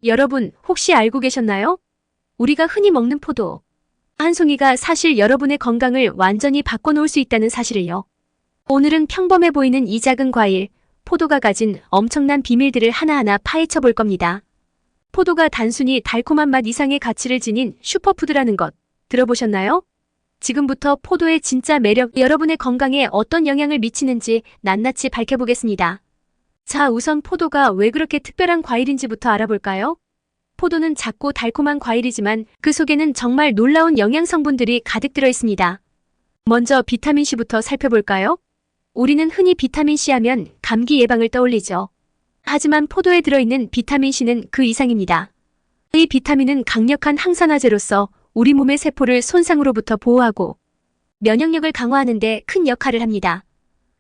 여러분, 혹시 알고 계셨나요? 우리가 흔히 먹는 포도 한 송이가 사실 여러분의 건강을 완전히 바꿔놓을 수 있다는 사실을요. 오늘은 평범해 보이는 이 작은 과일, 포도가 가진 엄청난 비밀들을 하나하나 파헤쳐 볼 겁니다. 포도가 단순히 달콤한 맛 이상의 가치를 지닌 슈퍼푸드라는 것 들어보셨나요? 지금부터 포도의 진짜 매력, 여러분의 건강에 어떤 영향을 미치는지 낱낱이 밝혀보겠습니다. 자, 우선 포도가 왜 그렇게 특별한 과일인지부터 알아볼까요? 포도는 작고 달콤한 과일이지만 그 속에는 정말 놀라운 영양 성분들이 가득 들어 있습니다. 먼저 비타민C부터 살펴볼까요? 우리는 흔히 비타민C 하면 감기 예방을 떠올리죠. 하지만 포도에 들어있는 비타민C는 그 이상입니다. 이 비타민은 강력한 항산화제로서 우리 몸의 세포를 손상으로부터 보호하고 면역력을 강화하는 데 큰 역할을 합니다.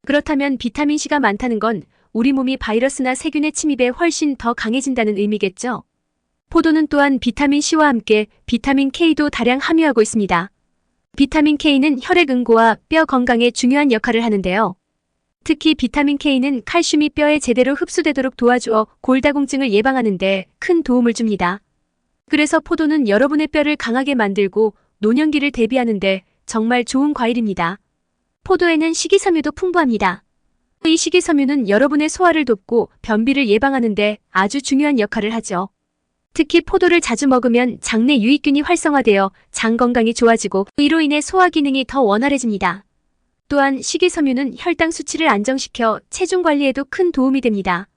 그렇다면 비타민C가 많다는 건 우리 몸이 바이러스나 세균의 침입에 훨씬 더 강해진다는 의미겠죠. 포도는 또한 비타민C와 함께 비타민 K도 다량 함유하고 있습니다. 비타민 K는 혈액 응고와 뼈 건강에 중요한 역할을 하는데요. 특히 비타민 K는 칼슘이 뼈에 제대로 흡수되도록 도와주어 골다공증을 예방하는 데 큰 도움을 줍니다. 그래서 포도는 여러분의 뼈를 강하게 만들고 노년기를 대비하는 데 정말 좋은 과일입니다. 포도에는 식이섬유도 풍부합니다. 이 식이섬유는 여러분의 소화를 돕고 변비를 예방하는 데 아주 중요한 역할을 하죠. 특히 포도를 자주 먹으면 장내 유익균이 활성화되어 장 건강이 좋아지고 이로 인해 소화 기능이 더 원활해집니다. 또한 식이섬유는 혈당 수치를 안정시켜 체중 관리에도 큰 도움이 됩니다.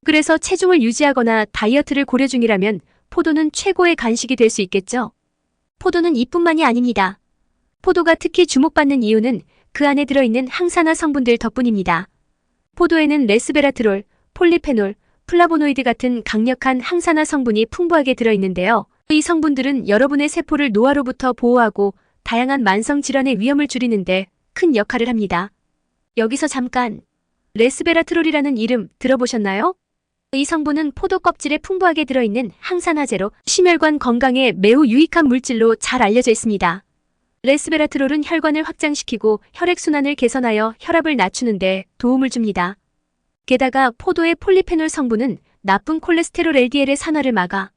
그래서 체중을 유지하거나 다이어트를 고려 중이라면 포도는 최고의 간식이 될 수 있겠죠. 포도는 이뿐만이 아닙니다. 포도가 특히 주목받는 이유는 그 안에 들어있는 항산화 성분들 덕분입니다. 포도에는 레스베라트롤, 폴리페놀, 플라보노이드 같은 강력한 항산화 성분이 풍부하게 들어있는데요. 이 성분들은 여러분의 세포를 노화로부터 보호하고 다양한 만성 질환의 위험을 줄이는데 큰 역할을 합니다. 여기서 잠깐, 레스베라트롤이라는 이름 들어보셨나요? 이 성분은 포도 껍질에 풍부하게 들어있는 항산화제로 심혈관 건강에 매우 유익한 물질로 잘 알려져 있습니다. 레스베라트롤은 혈관을 확장시키고 혈액순환을 개선하여 혈압을 낮추는 데 도움을 줍니다. 게다가 포도의 폴리페놀 성분은 나쁜 콜레스테롤 LDL의 산화를 막아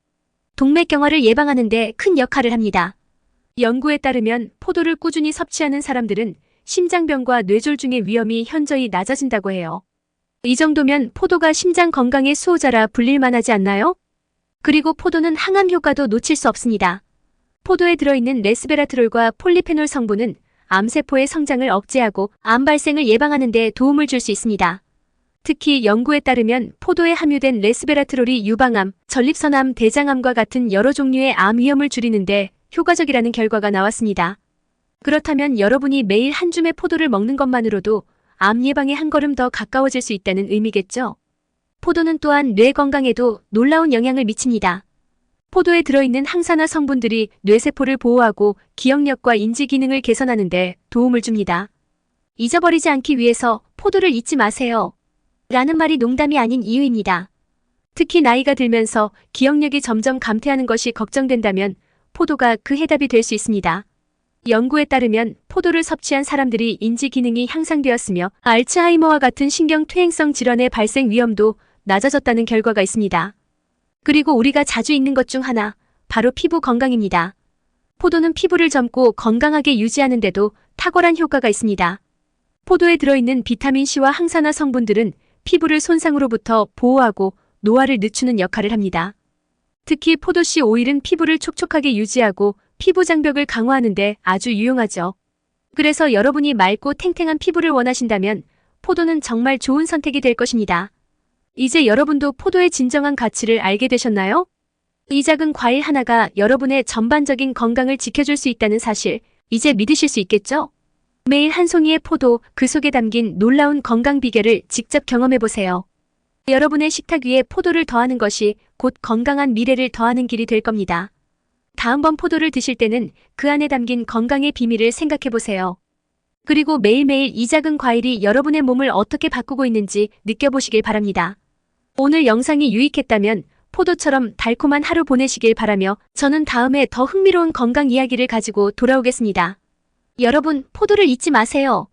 동맥경화를 예방하는 데 큰 역할을 합니다. 연구에 따르면 포도를 꾸준히 섭취하는 사람들은 심장병과 뇌졸중의 위험이 현저히 낮아진다고 해요. 이 정도면 포도가 심장 건강의 수호자라 불릴 만하지 않나요? 그리고 포도는 항암 효과도 놓칠 수 없습니다. 포도에 들어있는 레스베라트롤과 폴리페놀 성분은 암세포의 성장을 억제하고 암 발생을 예방하는 데 도움을 줄 수 있습니다. 특히 연구에 따르면 포도에 함유된 레스베라트롤이 유방암, 전립선암, 대장암과 같은 여러 종류의 암 위험을 줄이는데 효과적이라는 결과가 나왔습니다. 그렇다면 여러분이 매일 한 줌의 포도를 먹는 것만으로도 암 예방에 한 걸음 더 가까워질 수 있다는 의미겠죠. 포도는 또한 뇌 건강에도 놀라운 영향을 미칩니다. 포도에 들어있는 항산화 성분들이 뇌세포를 보호하고 기억력과 인지 기능을 개선하는 데 도움을 줍니다. 잊어버리지 않기 위해서 포도를 잊지 마세요. 라는 말이 농담이 아닌 이유입니다. 특히 나이가 들면서 기억력이 점점 감퇴하는 것이 걱정된다면 포도가 그 해답이 될 수 있습니다. 연구에 따르면 포도를 섭취한 사람들이 인지 기능이 향상되었으며 알츠하이머와 같은 신경퇴행성 질환의 발생 위험도 낮아졌다는 결과가 있습니다. 그리고 우리가 자주 잊는 것 중 하나, 바로 피부 건강입니다. 포도는 피부를 젊고 건강하게 유지하는 데도 탁월한 효과가 있습니다. 포도에 들어있는 비타민C와 항산화 성분들은 피부를 손상으로부터 보호하고 노화를 늦추는 역할을 합니다. 특히 포도씨 오일은 피부를 촉촉하게 유지하고 피부 장벽을 강화하는 데 아주 유용하죠. 그래서 여러분이 맑고 탱탱한 피부를 원하신다면 포도는 정말 좋은 선택이 될 것입니다. 이제 여러분도 포도의 진정한 가치를 알게 되셨나요? 이 작은 과일 하나가 여러분의 전반적인 건강을 지켜줄 수 있다는 사실, 이제 믿으실 수 있겠죠? 매일 한 송이의 포도, 그 속에 담긴 놀라운 건강 비결을 직접 경험해보세요. 여러분의 식탁 위에 포도를 더하는 것이 곧 건강한 미래를 더하는 길이 될 겁니다. 다음번 포도를 드실 때는 그 안에 담긴 건강의 비밀을 생각해보세요. 그리고 매일매일 이 작은 과일이 여러분의 몸을 어떻게 바꾸고 있는지 느껴보시길 바랍니다. 오늘 영상이 유익했다면 포도처럼 달콤한 하루 보내시길 바라며 저는 다음에 더 흥미로운 건강 이야기를 가지고 돌아오겠습니다. 여러분, 포도를 잊지 마세요.